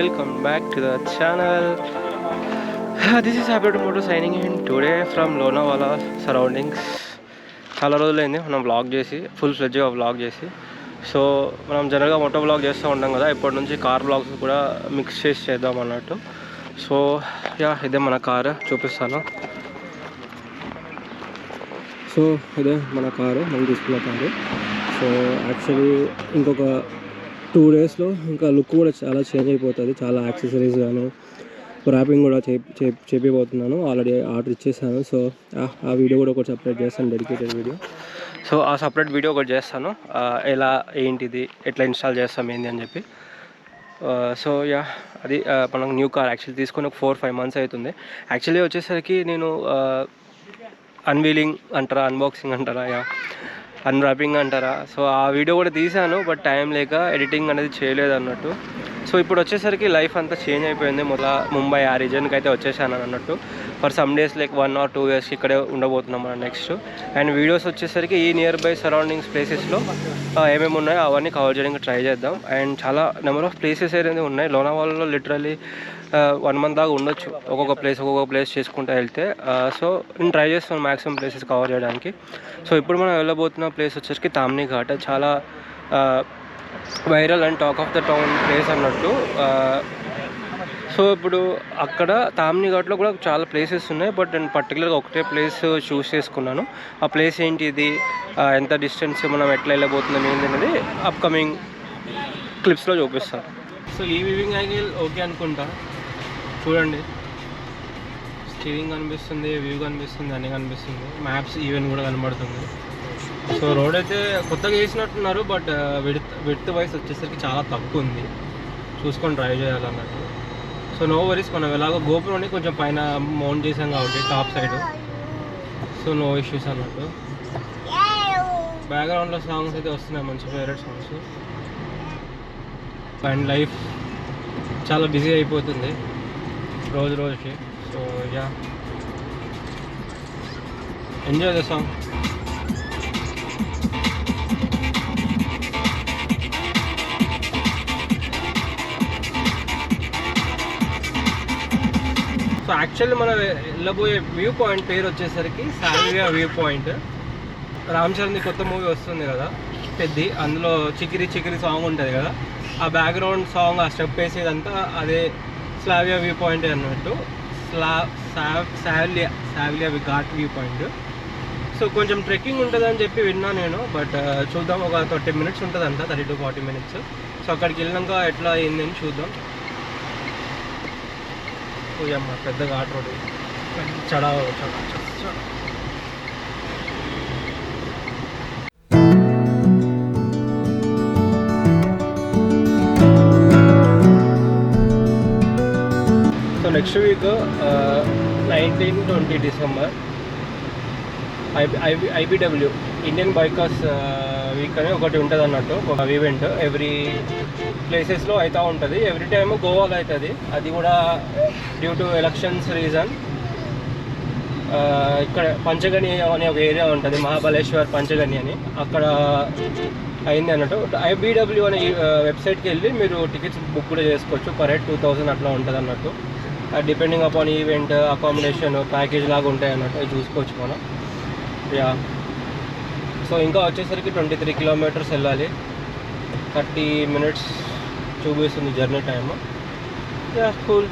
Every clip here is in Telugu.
welcome back to the channel. This is Happy Moto signing in today from Lonavala surroundings. చాలా రోజులైంది మనం వ్లాగ్ చేసి ఫుల్ ఫ్లెడ్జ్గా వ్లాగ్ చేసి. సో మనం జనరల్గా మోటో వ్లాగ్ చేస్తూ ఉంటాం కదా, ఇప్పటి నుంచి కార్ వ్లాగ్స్ కూడా మిక్స్ చేసి చేద్దాం అన్నట్టు. సో ఇదే మన కారు చూపిస్తాను. సో ఇదే మన కారు, మనం తీసుకున్న కారు. సో యాక్చువల్లీ ఇంకొక 2 daysలో ఇంకా లుక్ కూడా చాలా చేంజ్ అయిపోతుంది. చాలా యాక్సెసరీస్ కానీ ర్యాపింగ్ కూడా చేపిపోతున్నాను. ఆల్రెడీ ఆర్డర్ ఇచ్చేసాను. సో ఆ వీడియో కూడా ఒకటి సపరేట్ చేస్తాను, డెడికేటెడ్ వీడియో. సో ఆ సపరేట్ వీడియో ఒకటి చేస్తాను, ఎలా ఏంటిది ఎట్లా ఇన్స్టాల్ చేస్తాం ఏంటి అని చెప్పి. సో అది మనం న్యూ కార్ యాక్చువల్లీ తీసుకొని ఒక 4-5 months అవుతుంది. యాక్చువల్లీ వచ్చేసరికి నేను అన్వీలింగ్ అంటారా, అన్బాక్సింగ్ అంటారా, అన్రాపింగ్ అంటారా, సో ఆ వీడియో కూడా తీశాను. బట్ టైం లేక ఎడిటింగ్ అనేది చేయలేదు అన్నట్టు. సో ఇప్పుడు వచ్చేసరికి లైఫ్ అంతా చేంజ్ అయిపోయింది. ముంబై ఆ రీజన్కి అయితే వచ్చేసాను అన్నట్టు. For some days like 1 or 2 years ఇక్కడే ఉండబోతున్నాం మనం నెక్స్ట్. అండ్ వీడియోస్ వచ్చేసరికి ఈ నియర్ బై సరౌండింగ్స్ ప్లేసెస్లో ఏమేమి ఉన్నాయో అవన్నీ కవర్ చేయడానికి ట్రై చేద్దాం. అండ్ చాలా నెంబర్ ఆఫ్ ప్లేసెస్ ఏదైతే ఉన్నాయి లోనావాలాలో, లిటరలీ 1 month దాకా ఉండొచ్చు ఒక్కొక్క ప్లేస్ చేసుకుంటూ వెళ్తే. సో నేను ట్రై చేస్తాను మ్యాక్సిమం ప్లేసెస్ కవర్ చేయడానికి. సో ఇప్పుడు మనం వెళ్ళబోతున్న ప్లేస్ వచ్చేసరికి తామ్ని ఘాట్. చాలా viral and talk of the town place అన్నట్టు. సో ఇప్పుడు అక్కడ తామ్ని ఘాట్లో కూడా చాలా ప్లేసెస్ ఉన్నాయి. బట్ నేను పర్టికులర్గా ఒకటే ప్లేస్ చూస్ చేసుకున్నాను. ఆ ప్లేస్ ఏంటి, ఇది ఎంత డిస్టెన్స్, మనం ఎట్లా వెళ్ళబోతున్నాం ఏంటి అనేది అప్కమింగ్ క్లిప్స్లో చూపిస్తాను. సో ఈ వివింగ్ యాంగిల్ ఓకే అనుకుంటా. చూడండి, స్టీరింగ్ కనిపిస్తుంది, వ్యూ కనిపిస్తుంది, అన్నీ కనిపిస్తుంది, మ్యాప్స్ ఈవెన్ కూడా కనబడుతుంది. సో రోడ్ అయితే కొత్తగా వేసినట్టున్నారు, బట్ విడ్త్ వైస్ వచ్చేసరికి చాలా తక్కువ ఉంది, చూసుకొని డ్రైవ్ చేయాలన్నట్టు. సో నో వరీస్, మనం ఎలాగో గోపురాన్ని కొంచెం పైన మౌంట్ చేసాం కాబట్టి top side, so no issues అన్నట్టు. బ్యాక్గ్రౌండ్లో సాంగ్స్ అయితే వస్తున్నాయి, మంచి ఫేవరెట్ సాంగ్స్. అండ్ లైఫ్ చాలా బిజీ అయిపోతుంది రోజుకి. So enjoy the song. So actually మనం వెళ్ళబోయే వ్యూ పాయింట్ పేరు వచ్చేసరికి సాల్వియా వ్యూ పాయింట్. రామ్ చరణ్ది కొత్త మూవీ వస్తుంది కదా పెద్ది, అందులో చికిరి చికిరి సాంగ్ ఉంటుంది కదా, ఆ బ్యాక్గ్రౌండ్ సాంగ్, ఆ స్టెప్ వేసేదంతా అదే స్లావియా వ్యూ పాయింట్ అన్నట్టు. Salvia ghat view point. So కొంచెం ట్రెక్కింగ్ ఉంటుందని చెప్పి విన్నా నేను, బట్ చూద్దాం. ఒక 30 minutes ఉంటుందంట, 30 to 40 minutes. సో అక్కడికి వెళ్ళినాక ఎట్లా అయిందని చూద్దాం. అమ్మ పెద్ద ఘాట్ రోడ్, చడావ. So next week 19-20 December IBW Indian bikers week అని ఒకటి ఉంటుంది అన్నట్టు, ఒక ఈవెంట్ ఎవ్రీ ప్లేసెస్లో అవుతూ ఉంటుంది. ఎవ్రీ టైమ్ గోవాలో అవుతుంది. అది కూడా డ్యూ టు ఎలక్షన్స్ రీజన్ ఇక్కడ పంచగని అనే ఒక ఏరియా ఉంటుంది, మహాబలేశ్వర్ పంచగని అని, అక్కడ అయింది అన్నట్టు. IBW అనే వెబ్సైట్కి వెళ్ళి మీరు టికెట్స్ బుక్ కూడా చేసుకోవచ్చు. పర్ హెడ్ 2000 అట్లా ఉంటుంది అన్నట్టు. Depending upon event, accommodation, package లాగా ఉంటాయి అన్నట్టు, అవి చూసుకోవచ్చు మనం. సో ఇంకా వచ్చేసరికి 23 kilometers వెళ్ళాలి, 30 minutes చూపిస్తుంది జర్నీ టైమ్. కూల్.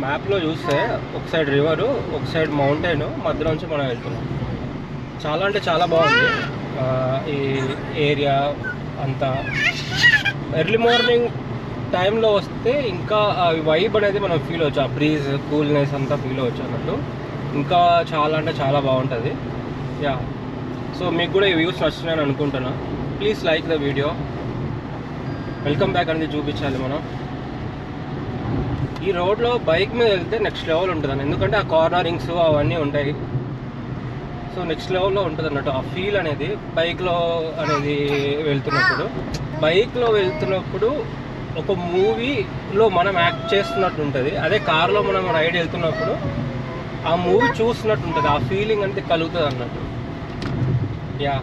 మ్యాప్లో చూస్తే ఒక సైడ్ రివరు, ఒక సైడ్ మౌంటైన్, మధ్యలో నుంచి మనం వెళ్తున్నాం. చాలా అంటే చాలా బాగుంది ఈ ఏరియా అంతా. ఎర్లీ మార్నింగ్ టైంలో వస్తే ఇంకా ఆ వైబ్ అనేది మనం ఫీల్ అవచ్చు, ఆ బ్రీజ్, కూల్నెస్ అంతా ఫీల్ అవచ్చు అన్నట్టు. ఇంకా చాలా అంటే చాలా బాగుంటుంది. సో మీకు కూడా ఈ వ్యూస్ నచ్చుతున్నాయని అనుకుంటున్నా. Please like the video. Welcome back అనేది చూపించాలి మనం. ఈ రోడ్లో బైక్ మీద వెళ్తే నెక్స్ట్ లెవెల్ ఉంటుందని, ఎందుకంటే ఆ కార్నరింగ్స్ అవన్నీ ఉంటాయి. సో నెక్స్ట్ లెవెల్లో ఉంటుంది అన్నట్టు ఆ ఫీల్ అనేది బైక్లో అనేది వెళ్తున్నప్పుడు ఒక మూవీలో మనం యాక్ట్ చేస్తున్నట్టు ఉంటుంది. అదే కార్లో మనం రైడ్ వెళ్తున్నప్పుడు ఆ మూవీ చూస్తున్నట్టు ఉంటుంది, ఆ ఫీలింగ్ అనేది కలుగుతుంది అన్నట్టు. Yeah,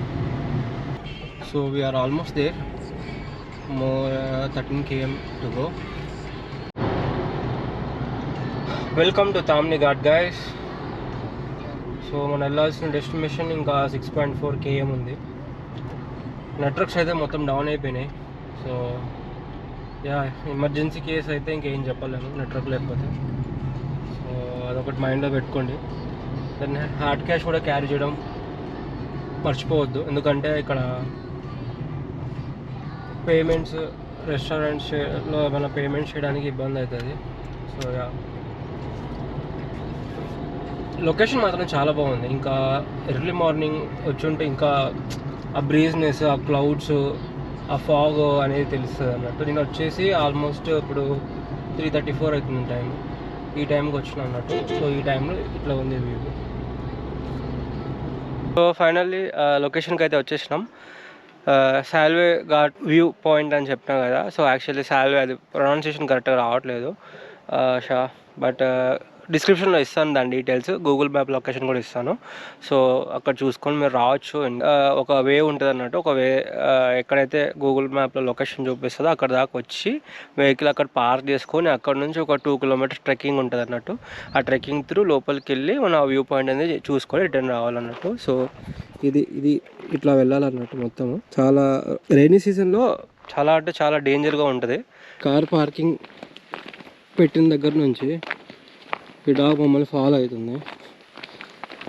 so we are almost there. more 13 km to go. Welcome to Tamhini ghat guys. So మనం వెళ్ళాల్సిన డెస్టినేషన్ ఇంకా 6.4 km ఉంది. నెట్వర్క్స్ అయితే మొత్తం డౌన్ అయిపోయినాయి. సో యా, ఎమర్జెన్సీ కేసు అయితే ఇంకేం చెప్పలేము నెట్వర్క్ లేకపోతే. సో అదొకటి మైండ్లో పెట్టుకోండి. దెన్ హార్డ్ క్యాష్ కూడా క్యారీ చేయడం మర్చిపోవద్దు, ఎందుకంటే ఇక్కడ పేమెంట్స్ రెస్టారెంట్స్లో ఏమైనా పేమెంట్స్ చేయడానికి ఇబ్బంది అవుతుంది. సో యా, లొకేషన్ మాత్రం చాలా బాగుంది. ఇంకా ఎర్లీ మార్నింగ్ వచ్చుంటే ఇంకా ఆ బ్రీజ్నెస్, ఆ క్లౌడ్స్, ఆ ఫాగ్ అనేది తెలుస్తుంది అన్నట్టు. నేను వచ్చేసి ఆల్మోస్ట్ ఇప్పుడు 3:34 అవుతుంది టైం. ఈ టైంకి వచ్చిన అన్నట్టు. సో ఈ టైంలో ఇట్లా ఉంది వ్యూ. సో ఫైనల్లీ లొకేషన్కి అయితే వచ్చేసినాం. సాల్వే ఘాట్ వ్యూ పాయింట్ అని చెప్పినా కదా. సో యాక్చువల్లీ సాల్వే, అది ప్రొనౌన్సియేషన్ కరెక్ట్గా రావట్లేదు బట్ డిస్క్రిప్షన్లో ఇస్తాను దాని డీటెయిల్స్, గూగుల్ మ్యాప్ లొకేషన్ కూడా ఇస్తాను. సో అక్కడ చూసుకొని మీరు రావచ్చు. ఒక వే ఉంటుంది అన్నట్టు. ఒక వే ఎక్కడైతే గూగుల్ మ్యాప్లో లొకేషన్ చూపిస్తుందో అక్కడ దాకా వచ్చి వెహికల్ అక్కడ పార్క్ చేసుకొని అక్కడ నుంచి ఒక 2 kilometers ట్రెక్కింగ్ ఉంటుంది అన్నట్టు. ఆ ట్రెక్కింగ్ త్రూ లోపలికి వెళ్ళి మన వ్యూ పాయింట్ అనేది చూసుకొని రిటర్న్ రావాలన్నట్టు. సో ఇది ఇట్లా వెళ్ళాలన్నట్టు. మొత్తము చాలా రైనీ సీజన్లో చాలా అంటే చాలా డేంజర్గా ఉంటుంది. కార్ పార్కింగ్ పెట్టిన దగ్గర నుంచి ఈ డాగ్ మమ్మల్ని ఫాలో అవుతుంది.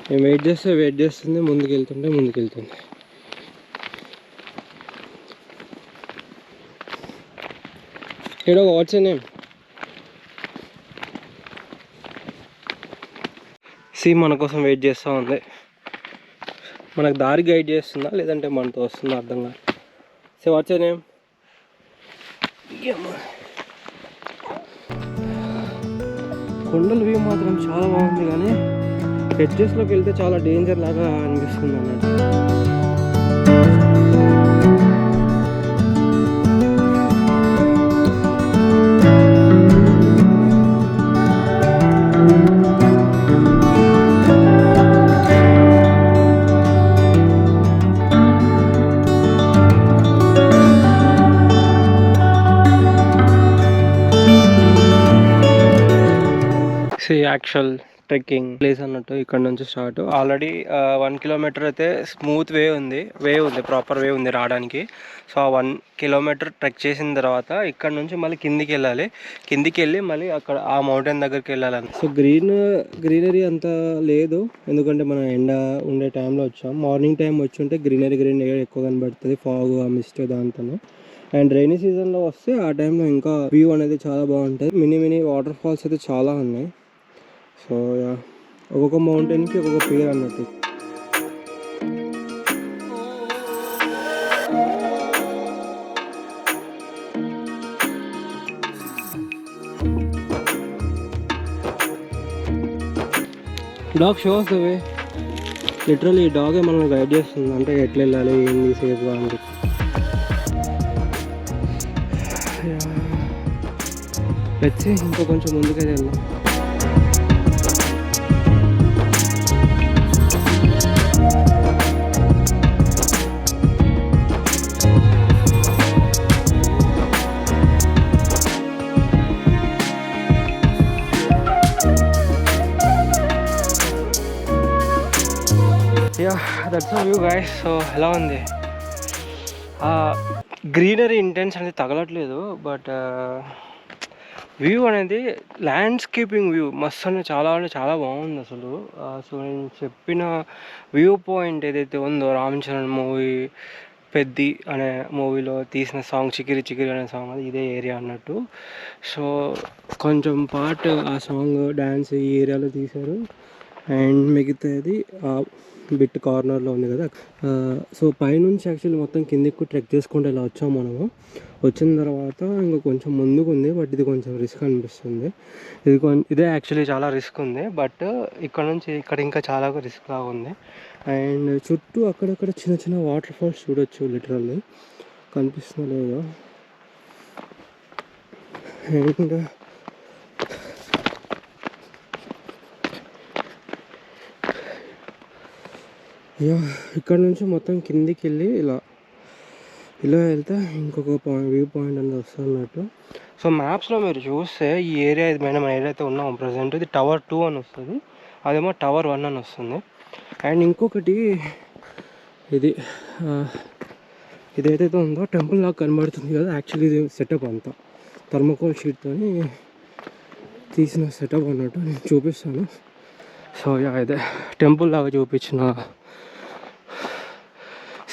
మేము వెయిట్ చేస్తుంది, ముందుకు వెళ్తుంది. ఇక్కడ వాట్స్ నేమ్ మన కోసం వెయిట్ చేస్తూ ఉంది. మనకు దారి గైడ్ చేస్తుందా లేదంటే మనతో వస్తుందా అర్థం కాదు. What's name. కొండల వ్యూ మాత్రం చాలా బాగుంది, కానీ ఎడ్జెస్లోకి వెళ్తే చాలా డేంజర్ లాగా అనిపిస్తుంది అన్నట్టు. యాక్చువల్ ట్రెక్కింగ్ ప్లేస్ అన్నట్టు ఇక్కడ నుంచి స్టార్ట్. ఆల్రెడీ 1 kilometer అయితే స్మూత్ వే ఉంది, ప్రాపర్ వే ఉంది రావడానికి. సో ఆ 1 kilometer ట్రెక్ చేసిన తర్వాత ఇక్కడ నుంచి మళ్ళీ కిందికి వెళ్ళి మళ్ళీ అక్కడ ఆ మౌంటైన్ దగ్గరికి వెళ్ళాలని. సో గ్రీనరీ అంతా లేదు, ఎందుకంటే మనం ఎండ ఉండే టైంలో వచ్చాం. మార్నింగ్ టైం వచ్చి ఉంటే గ్రీనరీ ఎక్కువ కనబడుతుంది, ఫాగ్, ఆ మిస్ట్ దాంతో. అండ్ రైనీ సీజన్లో వస్తే ఆ టైంలో ఇంకా వ్యూ అనేది చాలా బాగుంటుంది. మినీ వాటర్ ఫాల్స్ అయితే చాలా ఉన్నాయి. సో ఒక్కొక్క మౌంటైన్కి ఒక్కొక్క పేరు అన్నట్టు. Dog shows the way. Literally ఈ డాగే మనం గైడ్ చేస్తుంది, అంటే ఎట్లా వెళ్ళాలి, ఏంది సేఫ్గా అని చెప్పి. వచ్చి ఇంకా కొంచెం ముందుకైతే వెళ్దాం. That's view guys. సో ఎలా ఉంది, గ్రీనరీ ఇంటెన్స్ అనేది తగలట్లేదు, బట్ వ్యూ అనేది ల్యాండ్స్కేపింగ్ వ్యూ మస్తు అంటే చాలా బాగుంది అసలు. సో నేను చెప్పిన వ్యూ పాయింట్ ఏదైతే ఉందో రామ్ చరణ్ మూవీ పెద్ది అనే మూవీలో తీసిన సాంగ్ చికిరి చికిరి అనే సాంగ్, అది ఇదే ఏరియా అన్నట్టు. సో కొంచెం పార్ట్ ఆ సాంగ్ డ్యాన్స్ ఈ ఏరియాలో తీశారు. అండ్ మిగతాది బిట్ కార్నర్లో ఉంది కదా. సో పైనుంచి యాక్చువల్లీ మొత్తం కిందికి ట్రెక్ చేసుకుంటూ ఇలా వచ్చాము మనము. వచ్చిన తర్వాత ఇంకా కొంచెం ముందుకు ఉంది, బట్ ఇది కొంచెం రిస్క్ అనిపిస్తుంది. ఇదే యాక్చువల్లీ చాలా రిస్క్ ఉంది, బట్ ఇక్కడ నుంచి ఇక్కడ ఇంకా చాలా రిస్క్ లాగా ఉంది. అండ్ చుట్టూ అక్కడక్కడ చిన్న చిన్న వాటర్ ఫాల్స్ చూడొచ్చు, లిటరల్లీ కనిపిస్తుందో లేదో. అండ్ ఇక్కడ నుంచి మొత్తం కిందికి వెళ్ళి ఇలా వెళ్తే ఇంకొక వ్యూ పాయింట్ అనేది వస్తున్నట్టు. సో మ్యాప్స్లో మీరు చూస్తే ఈ ఏరియా ఇది మనం ఏదైతే ఉన్నామో ప్రజెంట్ ఇది టవర్ 2 అని వస్తుంది, అదేమో టవర్ 1 అని వస్తుంది. అండ్ ఇంకొకటి ఇది ఏదైతే ఉందో టెంపుల్ లాగా కనబడుతుంది కదా, యాక్చువల్లీ ఇది సెటప్ అంతా థర్మోకోల్ షీట్తో తీసిన సెటప్ అన్నట్టు. నేను చూపిస్తాను. సో ఇదే టెంపుల్ లాగా చూపించిన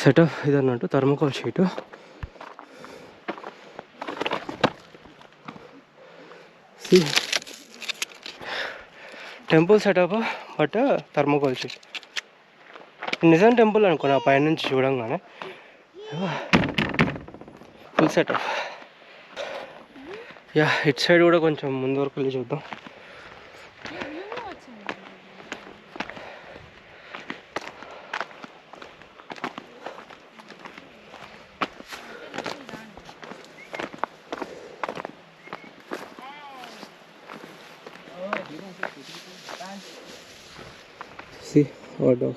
సెటప్ ఇది అన్నట్టు, thermocol sheet. Temple setup but thermocol sheet. నిజం టెంపుల్ అనుకున్నా పైనుంచి చూడంగానే. Full setup. ఇట్ సైడ్ కూడా కొంచెం ముందు వరకు వెళ్ళి చూద్దాం. See hot dog.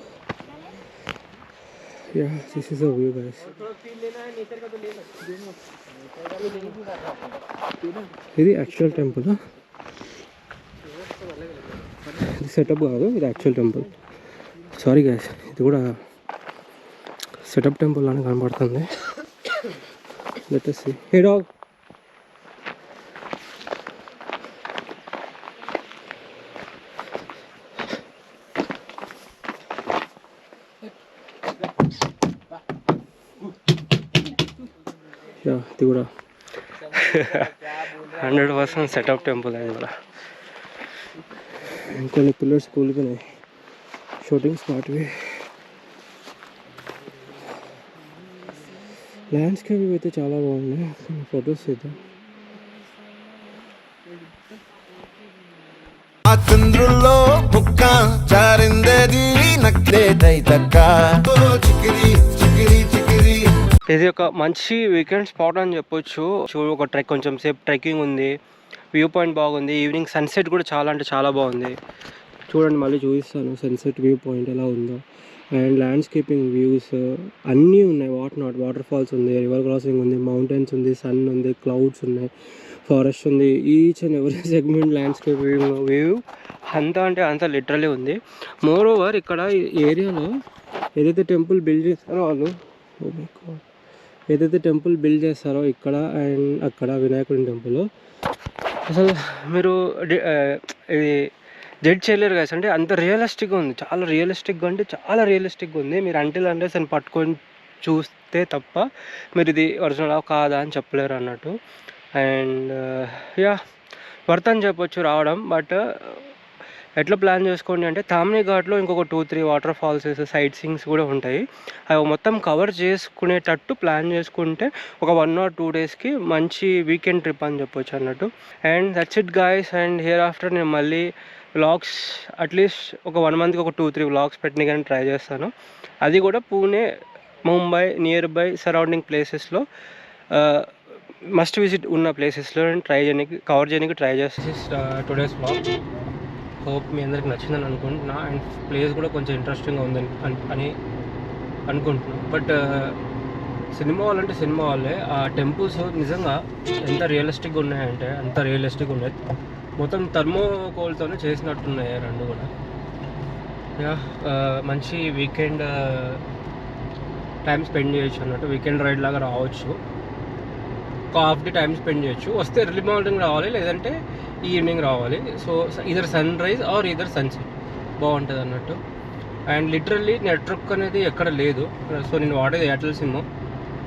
Yeah, this is a view, guys. ఇది యాక్చువల్ టెంపుల్. ఇది సెటప్ కాదు, ఇది యాక్చువల్ టెంపుల్. సారీ గైస్, ఇది కూడా సెటప్ టెంపుల్ అని కనబడుతుంది. Let us see. Hey dog. ఇది కూడా 100% సెటప్ టెంపుల్. అది కూడా ఇంకొన్ని పిల్లర్స్ కూలిపోయినాయి, షూటింగ్ స్పాట్వి. ల్యాండ్స్కేప్ అయితే చాలా బాగున్నాయి, ఫొటోస్ అయితే. చంద్రుల్లో బుక్క చారిందేది నక్లేదై తక్క. ఇది ఒక మంచి వీకెండ్ స్పాట్ అని చెప్పొచ్చు. ఒక ట్రెక్, కొంచెం సేపు ట్రెక్కింగ్ ఉంది, వ్యూ పాయింట్ బాగుంది, ఈవినింగ్ సన్సెట్ కూడా చాలా అంటే చాలా బాగుంది. చూడండి, మళ్ళీ చూపిస్తాను సన్సెట్ వ్యూ పాయింట్ ఎలా ఉందో. అండ్ ల్యాండ్స్కేపింగ్ వ్యూస్ అన్నీ ఉన్నాయి. వాటర్ ఫాల్స్ ఉంది, రివర్ క్రాసింగ్ ఉంది, మౌంటైన్స్ ఉంది, సన్ ఉంది, క్లౌడ్స్ ఉన్నాయి, ఫారెస్ట్ ఉంది. Each and every segment landscaping view అంతా అంటే అంతా లిటరలీ ఉంది. మోర్ ఓవర్ ఇక్కడ ఈ ఏరియాలో ఏదైతే టెంపుల్ బిల్డ్ చేస్తారో వాళ్ళు, ఇక్కడ అండ్ అక్కడ వినాయకుడి టెంపుల్, అసలు మీరు ఇది జడ్జ్ చేయలేరు కదా. అంటే అంత రియలిస్టిక్గా ఉంది, చాలా రియలిస్టిక్గా ఉంది. మీరు అంటే దాన్ని పట్టుకొని చూస్తే తప్ప మీరు ఇది ఒరిజినల్ కాదా అని చెప్పలేరు అన్నట్టు. అండ్ వర్త్ అని చెప్పొచ్చు రావడం. బట్ ఎట్లా ప్లాన్ చేసుకోండి అంటే, తామ్ని ఘాట్లో ఇంకొక 2-3 వాటర్ ఫాల్స్, సైట్ సీయింగ్స్ కూడా ఉంటాయి. అవి మొత్తం కవర్ చేసుకునేటట్టు ప్లాన్ చేసుకుంటే ఒక 1 or 2 డేస్కి మంచి వీకెండ్ ట్రిప్ అని చెప్పొచ్చు అన్నట్టు. And that's it guys. And here after నేను మళ్ళీ వ్లాగ్స్ అట్లీస్ట్ ఒక 1 మంత్కి ఒక 2-3 వ్లాగ్స్ పెట్టిన కానీ ట్రై చేస్తాను. అది కూడా Pune, Mumbai, near by surrounding ప్లేసెస్లో మస్ట్ విజిట్ ఉన్న ప్లేసెస్లో నేను కవర్ చేయడానికి ట్రై చేస్తాను. టుడేస్ వ్లాగ్ హోప్ మీ అందరికి నచ్చిందని అనుకుంటున్నా. అండ్ ప్లేస్ కూడా కొంచెం ఇంట్రెస్టింగ్గా ఉందని అని అనుకుంటున్నాను. బట్ సినిమా వాళ్ళే. ఆ టెంపుల్స్ నిజంగా ఎంత రియలిస్టిక్గా ఉన్నాయంటే అంత రియలిస్టిక్గా ఉన్నాయి. మొత్తం థర్మోకోల్తోనే చేసినట్టున్నాయి రెండు కూడా. మంచి వీకెండ్ టైం స్పెండ్ చేయొచ్చు అన్నట్టు. వీకెండ్ రైడ్ లాగా రావచ్చు, ఒక హాఫ్ డే టైం స్పెండ్ చేయొచ్చు. వస్తే ఎర్లీ మార్నింగ్ రావాలి, లేదంటే ఈవినింగ్ రావాలి. సో ఇదర్ సన్ రైజ్ ఆర్ ఇదర్ సన్సెట్ బాగుంటుంది అన్నట్టు. అండ్ లిటరల్లీ నెట్వర్క్ అనేది ఎక్కడ లేదు. సో నేను వాడేది ఎయిర్టెల్ సిమ్,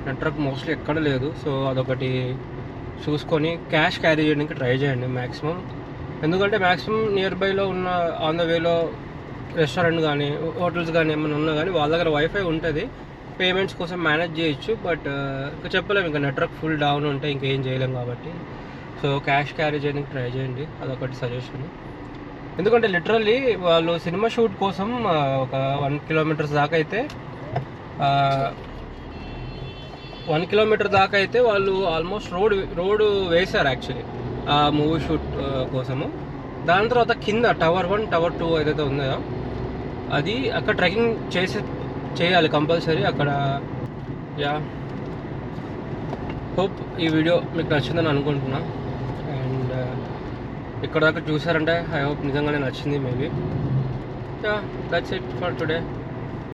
నెట్వర్క్ మోస్ట్లీ ఎక్కడ లేదు. సో అదొకటి చూసుకొని క్యాష్ క్యారీ చేయడానికి ట్రై చేయండి మ్యాక్సిమం. ఎందుకంటే మ్యాక్సిమం నియర్ బైలో ఉన్న ఆన్ ద వేలో రెస్టారెంట్ కానీ హోటల్స్ కానీ ఏమైనా ఉన్నా కానీ వాళ్ళ దగ్గర వైఫై ఉంటుంది, పేమెంట్స్ కోసం మేనేజ్ చేయొచ్చు. బట్ ఇంకా చెప్పలేము, ఇంకా నెట్వర్క్ ఫుల్ డౌన్ ఉంటే ఇంకేం చేయలేము కాబట్టి. సో క్యాష్ క్యారీ చేయడానికి ట్రై చేయండి, అదొకటి సజెషన్. ఎందుకంటే లిటరల్లీ వాళ్ళు సినిమా షూట్ కోసం ఒక 1 కిలోమీటర్స్ దాకా అయితే 1 కిలోమీటర్ దాకా అయితే వాళ్ళు ఆల్మోస్ట్ రోడ్ వేశారు యాక్చువల్లీ ఆ మూవీ షూట్ కోసము. దాని తర్వాత కింద టవర్ 1 టవర్ 2 ఏదైతే ఉందో అది అక్కడ ట్రెక్కింగ్ చేయాలి కంపల్సరీ అక్కడ. యా, హోప్ ఈ వీడియో మీకు నచ్చిందని అనుకుంటున్నా. అండ్ ఇక్కడ దాకా చూసారంటే ఐ హోప్ నిజంగానే నచ్చింది maybe. Yeah, that's it for today.